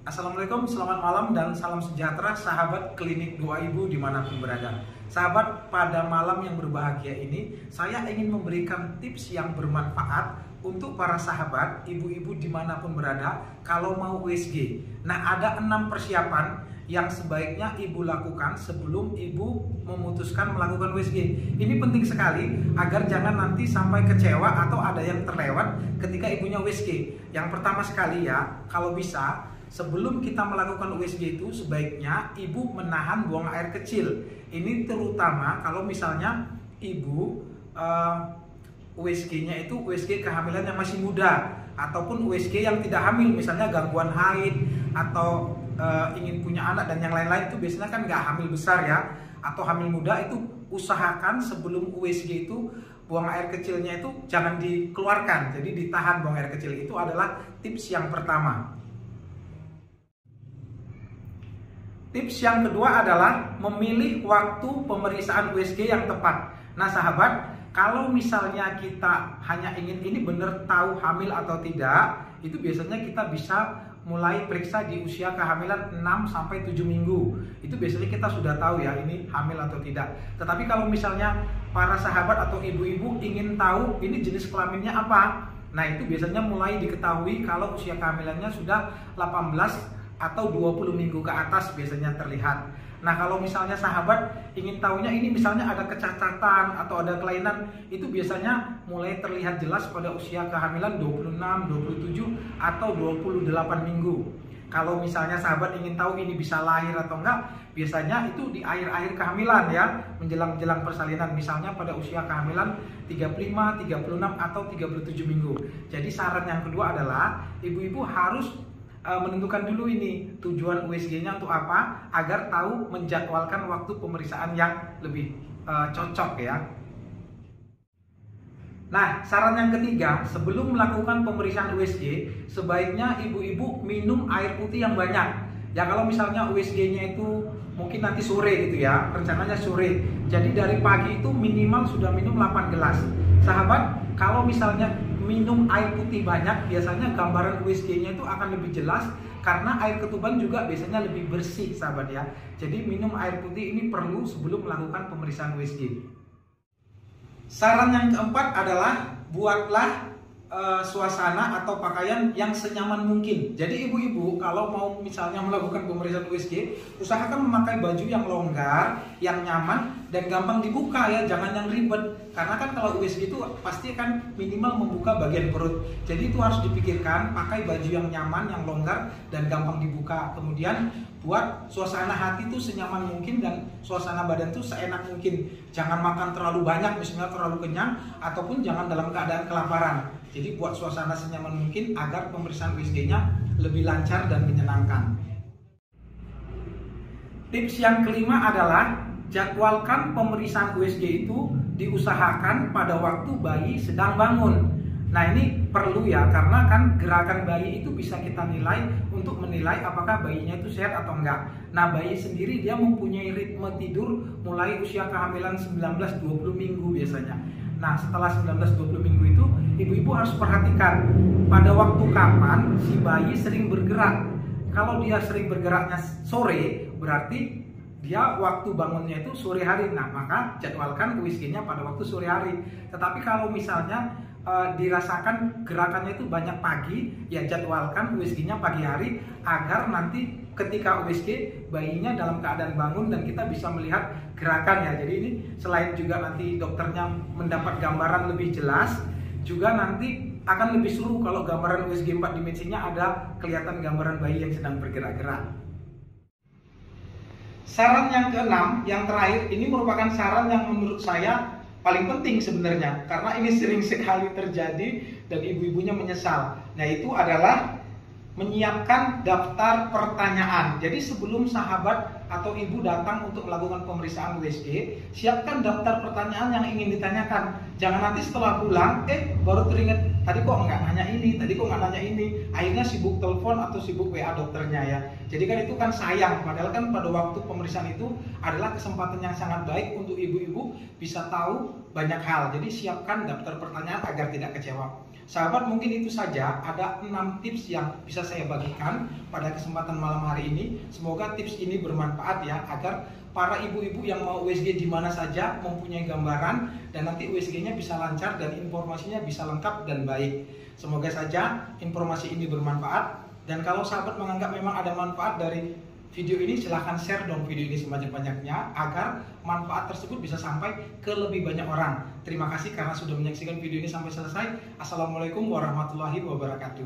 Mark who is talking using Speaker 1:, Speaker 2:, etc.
Speaker 1: Assalamualaikum, selamat malam dan salam sejahtera sahabat Klinik Doa Ibu dimanapun berada. Sahabat, pada malam yang berbahagia ini saya ingin memberikan tips yang bermanfaat untuk para sahabat ibu-ibu dimanapun berada kalau mau USG. Nah, ada 6 persiapan yang sebaiknya ibu lakukan sebelum ibu memutuskan melakukan USG. Ini penting sekali agar jangan nanti sampai kecewa atau ada yang terlewat ketika ibunya USG. Yang pertama sekali ya, kalau bisa sebelum kita melakukan USG itu sebaiknya ibu menahan buang air kecil. Ini terutama kalau misalnya ibu USG-nya itu USG kehamilan yang masih muda ataupun USG yang tidak hamil, misalnya gangguan haid atau ingin punya anak dan yang lain-lain, itu biasanya kan nggak hamil besar ya, atau hamil muda. Itu usahakan sebelum USG itu buang air kecilnya itu jangan dikeluarkan, jadi ditahan buang air kecil. Itu adalah tips yang pertama. Tips yang kedua adalah memilih waktu pemeriksaan USG yang tepat. Nah sahabat, kalau misalnya kita hanya ingin ini benar tahu hamil atau tidak, itu biasanya kita bisa mulai periksa di usia kehamilan 6-7 minggu. Itu biasanya kita sudah tahu ya ini hamil atau tidak. Tetapi kalau misalnya para sahabat atau ibu-ibu ingin tahu ini jenis kelaminnya apa, nah itu biasanya mulai diketahui kalau usia kehamilannya sudah 18 atau 20 minggu ke atas biasanya terlihat. Nah kalau misalnya sahabat ingin tahunya ini misalnya ada kecacatan atau ada kelainan, itu biasanya mulai terlihat jelas pada usia kehamilan 26, 27 atau 28 minggu. Kalau misalnya sahabat ingin tahu ini bisa lahir atau enggak, biasanya itu di akhir-akhir kehamilan ya, menjelang persalinan, misalnya pada usia kehamilan 35, 36 atau 37 minggu. Jadi saran yang kedua adalah ibu-ibu harus menentukan dulu ini tujuan USG-nya untuk apa, agar tahu menjadwalkan waktu pemeriksaan yang lebih cocok ya. Nah, saran yang ketiga, sebelum melakukan pemeriksaan USG, sebaiknya ibu-ibu minum air putih yang banyak. Ya kalau misalnya USG-nya itu mungkin nanti sore gitu ya, rencananya sore. Jadi dari pagi itu minimal sudah minum 8 gelas. Sahabat, kalau misalnya minum air putih banyak, biasanya gambaran USG-nya itu akan lebih jelas karena air ketuban juga biasanya lebih bersih sahabat ya. Jadi minum air putih ini perlu sebelum melakukan pemeriksaan USG. Saran yang keempat adalah buatlah suasana atau pakaian yang senyaman mungkin. Jadi ibu-ibu kalau mau misalnya melakukan pemeriksaan USG, usahakan memakai baju yang longgar, yang nyaman dan gampang dibuka ya, jangan yang ribet. Karena kan kalau USG itu pasti kan minimal membuka bagian perut. Jadi itu harus dipikirkan, pakai baju yang nyaman, yang longgar dan gampang dibuka. Kemudian buat suasana hati itu senyaman mungkin dan suasana badan itu seenak mungkin. Jangan makan terlalu banyak, misalnya terlalu kenyang, ataupun jangan dalam keadaan kelaparan. Jadi buat suasana senyaman mungkin agar pemeriksaan USG-nya lebih lancar dan menyenangkan. Tips yang kelima adalah jadwalkan pemeriksaan USG itu diusahakan pada waktu bayi sedang bangun. Nah ini perlu ya, karena kan gerakan bayi itu bisa kita nilai untuk menilai apakah bayinya itu sehat atau enggak. Nah bayi sendiri dia mempunyai ritme tidur mulai usia kehamilan 19-20 minggu biasanya. Nah setelah 19-20 minggu itu ibu-ibu harus perhatikan pada waktu kapan si bayi sering bergerak. Kalau dia sering bergeraknya sore, berarti dia waktu bangunnya itu sore hari. Nah maka jadwalkan USG-nya pada waktu sore hari. Tetapi kalau misalnya dirasakan gerakannya itu banyak pagi, ya jadwalkan USG-nya pagi hari agar nanti ketika USG bayinya dalam keadaan bangun dan kita bisa melihat gerakannya. Jadi ini selain juga nanti dokternya mendapat gambaran lebih jelas, juga nanti akan lebih seru kalau gambaran USG 4 dimensinya ada kelihatan gambaran bayi yang sedang bergerak-gerak. Saran yang keenam, yang terakhir, ini merupakan saran yang menurut saya paling penting sebenarnya, karena ini sering sekali terjadi dan ibu-ibunya menyesal. Nah itu adalah menyiapkan daftar pertanyaan. Jadi sebelum sahabat atau ibu datang untuk melakukan pemeriksaan USG, siapkan daftar pertanyaan yang ingin ditanyakan. Jangan nanti setelah pulang, baru teringat, tadi kok nggak nanya ini, tadi kok nggak nanya ini. Akhirnya sibuk telepon atau sibuk WA dokternya ya. Jadi kan itu kan sayang, padahal kan pada waktu pemeriksaan itu adalah kesempatan yang sangat baik untuk ibu-ibu bisa tahu banyak hal. Jadi siapkan daftar pertanyaan agar tidak kecewa. Sahabat, mungkin itu saja, ada 6 tips yang bisa saya bagikan pada kesempatan malam hari ini. Semoga tips ini bermanfaat ya, agar para ibu-ibu yang mau USG di mana saja mempunyai gambaran dan nanti USG-nya bisa lancar dan informasinya bisa lengkap dan baik. Semoga saja informasi ini bermanfaat, dan kalau sahabat menganggap memang ada manfaat dari video ini, silahkan share dong video ini sebanyak-banyaknya agar manfaat tersebut bisa sampai ke lebih banyak orang. Terima kasih karena sudah menyaksikan video ini sampai selesai. Assalamualaikum warahmatullahi wabarakatuh.